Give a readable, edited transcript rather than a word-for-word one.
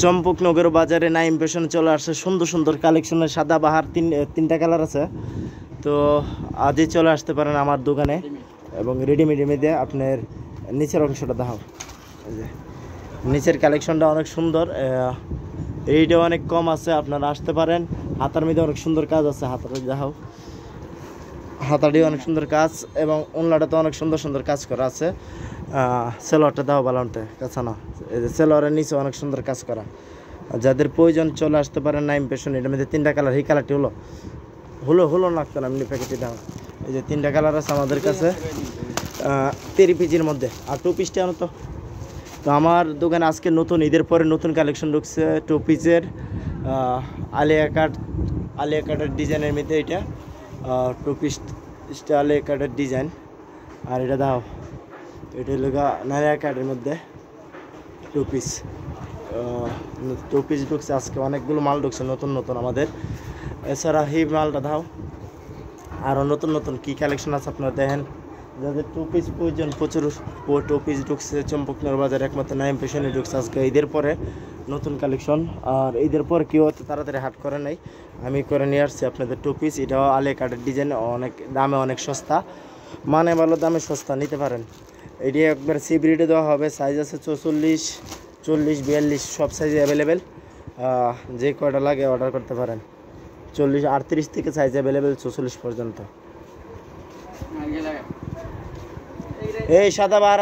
চম্পকনগর বাজারে নাইম ফ্যাশনে চলে আসছে সুন্দর সুন্দর কালেকশনের সাদা বাহার তিনটা কালার আছে। তো আজই চলে আসতে পারেন আমার দোকানে। এবং রেডিমেড মধ্যে আপনার নিচের অংশটা দেখাও, নিচের কালেকশনটা অনেক সুন্দর, এইটা অনেক কম আছে, আপনারা আসতে পারেন। হাতার মধ্যে অনেক সুন্দর কাজ আছে, হাতাটা দেখাও, হাতাটি অনেক সুন্দর কাজ এবং ওনলাটাতে অনেক সুন্দর সুন্দর কাজ করা আছে। সেলোয়ারটা দাও বালানতে কাছা না, এই যে সেলোয়ারের নিচে অনেক সুন্দর কাজ করা। যাদের প্রয়োজন চলে আসতে পারেন নাইম ফ্যাশন। এটার মধ্যে তিনটা কালার, এই কালারটি হলো লাগতো না এমনি প্যাকেটে দাও। এই যে তিনটা কালার আছে আমাদের কাছে 3 পিসের মধ্যে। আর 2 পিসটা আনো তো। তো আমার দোকানে আজকে নতুন ঈদের পরে নতুন কালেকশন ঢুকছে 2 পিসের আলিয়া কাটের ডিজাইনের মধ্যে। এটা 2 পিসটা আলিয়া কাটের ডিজাইন। আর এটা দাও, এটা হলো নারিয়া কাটের মধ্যে 2 পিস। 2 পিস ঢুকছে আজকে, অনেকগুলো মাল ঢুকছে নতুন নতুন আমাদের। এছাড়া এই মালটা দাও, আরও নতুন নতুন কী কালেকশন আছে আপনারা দেখেন। যাদের 2 পিস প্রয়োজন প্রচুর 2 পিস ঢুকছে চম্পকনগর বাজারে, একমাত্র নাইম ফ্যাশনে ঢুকছে আজকে ঈদের পরে নতুন কালেকশন। আর ঈদের পর কেউ অত তাড়াতাড়ি হাট করে নাই, আমি করে নিয়ে আসছি আপনাদের 2 পিস। এটাও আলিয়া কাটের ডিজাইন, অনেক দামে অনেক সস্তা, মানে ভালো দামে সস্তা, নিতে পারেন। এটি একবার সিব্রিডে দেওয়া হবে, সাইজ আছে 44, 40, 42 সব সাইজে অ্যাভেলেবেল। যে কয়টা লাগে অর্ডার করতে পারেন। 40, 38 থেকে সাইজ অ্যাভেলেবেল 44 পর্যন্ত। এই সাদা বাহার